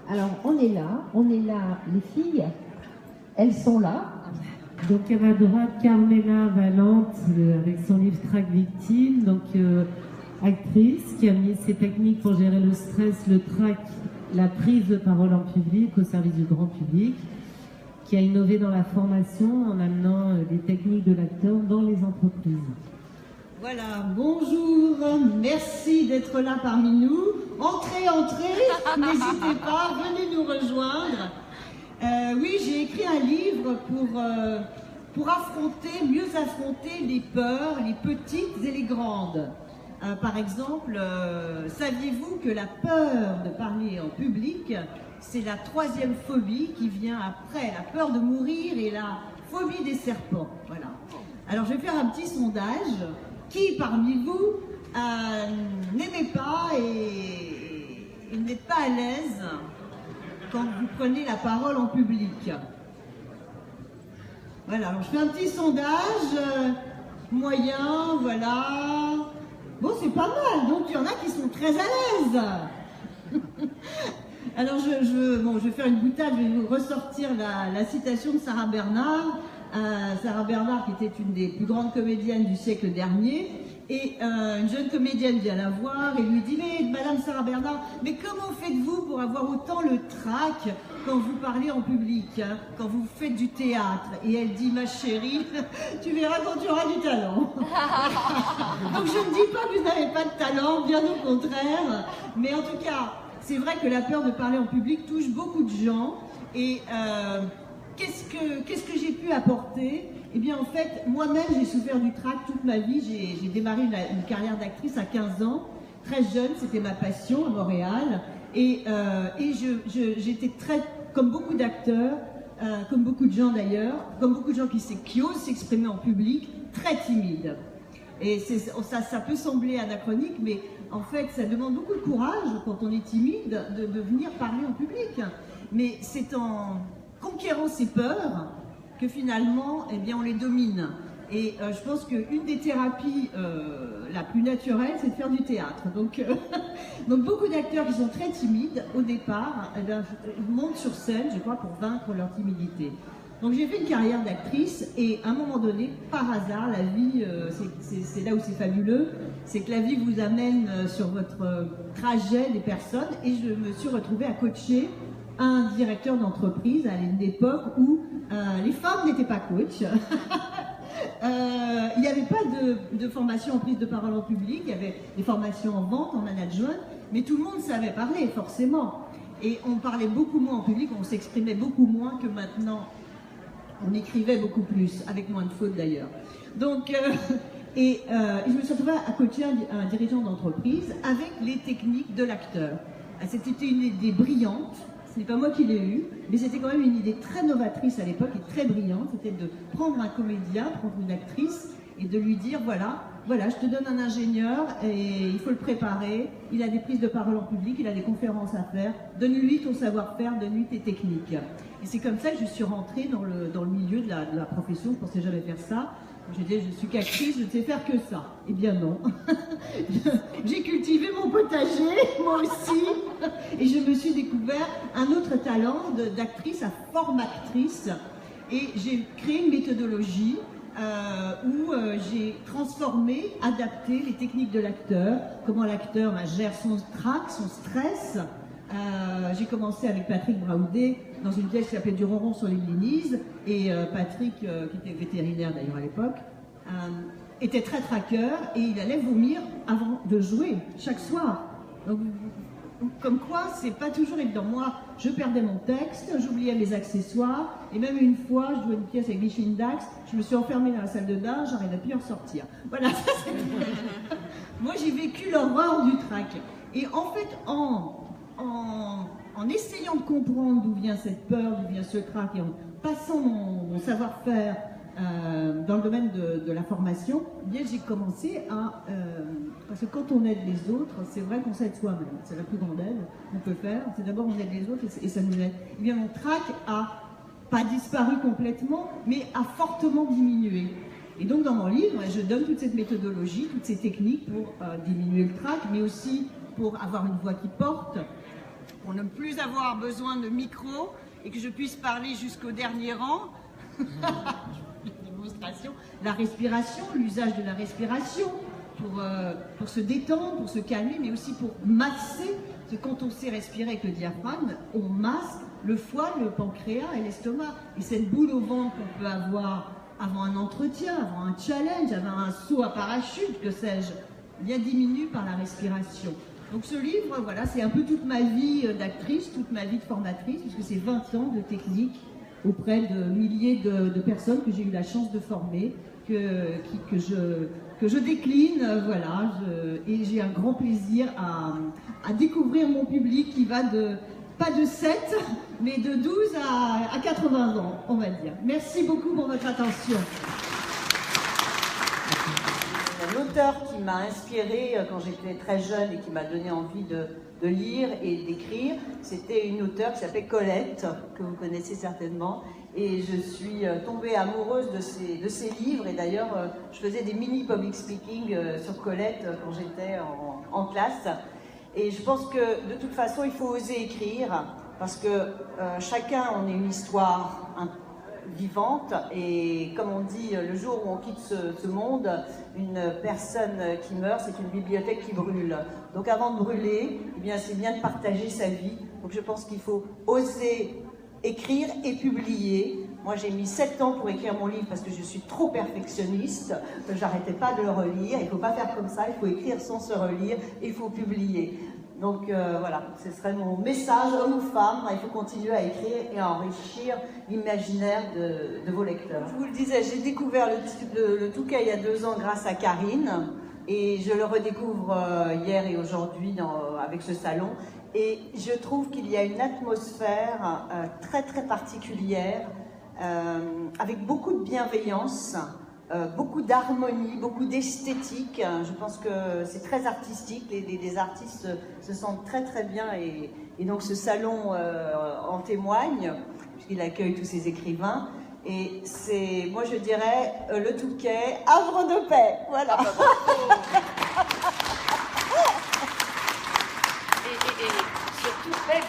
Alors, on est là, les filles, elles sont là. Donc à ma droite, Carmela Valente, avec son livre Trac Victime, donc actrice qui a mis ses techniques pour gérer le stress, le trac, la prise de parole en public au service du grand public, qui a innové dans la formation en amenant des techniques de l'acteur dans les entreprises. Voilà, bonjour, merci d'être là parmi nous. Entrez, n'hésitez pas, venez nous rejoindre. Oui, j'ai écrit un livre pour mieux affronter les peurs, les petites et les grandes. Par exemple, saviez-vous que la peur de parler en public, c'est la 3e phobie qui vient après la peur de mourir et la phobie des serpents. Voilà. Alors, je vais faire un petit sondage. Qui parmi vous n'aimez pas et n'êtes pas à l'aise quand vous prenez la parole en public? Voilà, alors je fais un petit sondage moyen, voilà. Bon, c'est pas mal, donc il y en a qui sont très à l'aise. Alors je vais faire une boutade, je vais vous ressortir la citation de Sarah Bernard. Sarah Bernard, qui était une des plus grandes comédiennes du siècle dernier, et une jeune comédienne vient la voir et lui dit: mais Madame Sarah Bernard, mais comment faites-vous pour avoir autant le trac quand vous parlez en public, hein, quand vous faites du théâtre? Et elle dit: ma chérie, tu verras quand tu auras du talent. Donc je ne dis pas que vous n'avez pas de talent, bien au contraire, mais en tout cas, c'est vrai que la peur de parler en public touche beaucoup de gens. Et qu'est-ce que j'ai pu apporter? Eh bien, en fait, moi-même, j'ai souffert du trac toute ma vie. J'ai démarré une carrière d'actrice à 15 ans, très jeune, c'était ma passion à Montréal. Et j'étais très, comme beaucoup d'acteurs, comme beaucoup de gens d'ailleurs, comme beaucoup de gens qui osent s'exprimer en public, très timide. Et ça peut sembler anachronique, mais en fait, ça demande beaucoup de courage quand on est timide de venir parler en public. Mais c'est en conquérant ses peurs que finalement, eh bien, on les domine. Et je pense qu'une des thérapies la plus naturelle, c'est de faire du théâtre. Donc beaucoup d'acteurs qui sont très timides au départ, eh bien, montent sur scène, je crois, pour vaincre leur timidité. Donc j'ai fait une carrière d'actrice et à un moment donné, par hasard, la vie, c'est là où c'est fabuleux, c'est que la vie vous amène sur votre trajet des personnes et je me suis retrouvée à coacher un directeur d'entreprise à une époque où les femmes n'étaient pas coachs. Il n'y avait pas de formation en prise de parole en public, il y avait des formations en vente, en management, mais tout le monde savait parler, forcément. Et on parlait beaucoup moins en public, on s'exprimait beaucoup moins que maintenant. On écrivait beaucoup plus, avec moins de fautes d'ailleurs. Donc, je me suis retrouvée à coacher un dirigeant d'entreprise avec les techniques de l'acteur. C'était une idée brillante. Ce n'est pas moi qui l'ai eue, mais c'était quand même une idée très novatrice à l'époque et très brillante. C'était de prendre un comédien, prendre une actrice et de lui dire voilà, je te donne un ingénieur et il faut le préparer. Il a des prises de parole en public, il a des conférences à faire. Donne-lui ton savoir-faire, donne-lui tes techniques. Et c'est comme ça que je suis rentrée dans le milieu de la profession. Je ne pensais jamais faire ça. Je disais, je suis qu'actrice, je ne sais faire que ça. Eh bien non. J'ai cultivé mon potager, moi aussi, et je me suis découvert un autre talent d'actrice à formatrice. Et j'ai créé une méthodologie où j'ai transformé, adapté les techniques de l'acteur, comment l'acteur gère son trac, son stress. J'ai commencé avec Patrick Braoudet dans une pièce qui s'appelait Du ronron sur les Blinise et Patrick, qui était vétérinaire d'ailleurs à l'époque, était très traqueur et il allait vomir avant de jouer chaque soir. Donc, comme quoi, c'est pas toujours évident. Moi, je perdais mon texte, j'oubliais mes accessoires et même une fois, je jouais une pièce avec Micheline Dax, je me suis enfermée dans la salle de bain, j'arrivais plus à en sortir. Voilà, ça c'est... Moi, j'ai vécu l'horreur du trac. Et en fait, en essayant de comprendre d'où vient cette peur, d'où vient ce trac, et en passant mon savoir-faire dans le domaine de la formation, eh bien j'ai commencé à... parce que quand on aide les autres, c'est vrai qu'on s'aide soi-même. C'est la plus grande aide qu'on peut faire. C'est d'abord on aide les autres et ça nous aide. Eh bien mon trac a pas disparu complètement, mais a fortement diminué. Et donc dans mon livre, je donne toute cette méthodologie, toutes ces techniques pour diminuer le trac, mais aussi pour avoir une voix qui porte, pour ne plus avoir besoin de micro et que je puisse parler jusqu'au dernier rang. Démonstration. La respiration, l'usage de la respiration pour se détendre, pour se calmer, mais aussi pour masser. Parce que quand on sait respirer avec le diaphragme, on masse le foie, le pancréas et l'estomac. Et cette boule au ventre qu'on peut avoir avant un entretien, avant un challenge, avant un saut à parachute, que sais-je, bien diminue par la respiration. Donc ce livre, voilà, c'est un peu toute ma vie d'actrice, toute ma vie de formatrice, puisque c'est 20 ans de technique auprès de milliers de personnes que j'ai eu la chance de former, que je décline, voilà, et j'ai un grand plaisir à découvrir mon public qui va pas de 7, mais de 12 à 80 ans, on va dire. Merci beaucoup pour votre attention. L'auteur qui m'a inspirée quand j'étais très jeune et qui m'a donné envie de lire et d'écrire, c'était une auteure qui s'appelait Colette, que vous connaissez certainement. Et je suis tombée amoureuse de ses livres. Et d'ailleurs, je faisais des mini public speaking sur Colette quand j'étais en classe. Et je pense que de toute façon, il faut oser écrire parce que chacun, on est une histoire vivante. Et comme on dit, le jour où on quitte ce monde, une personne qui meurt, c'est une bibliothèque qui brûle. Donc avant de brûler, eh bien, c'est bien de partager sa vie. Donc je pense qu'il faut oser écrire et publier. Moi, j'ai mis 7 ans pour écrire mon livre parce que je suis trop perfectionniste. J'arrêtais pas de le relire. Il ne faut pas faire comme ça. Il faut écrire sans se relire. Il faut publier. Donc voilà, ce serait mon message, homme ou femme. Il faut continuer à écrire et à enrichir l'imaginaire de vos lecteurs. Je vous le disais, j'ai découvert le Touquet il y a 2 ans grâce à Karine. Et je le redécouvre hier et aujourd'hui avec ce salon. Et je trouve qu'il y a une atmosphère très très particulière, avec beaucoup de bienveillance, beaucoup d'harmonie, beaucoup d'esthétique. Je pense que c'est très artistique, les artistes se sentent très très bien et donc ce salon en témoigne, puisqu'il accueille tous ces écrivains. Et c'est, moi je dirais, le Touquet, havre de paix, voilà. Et surtout paix.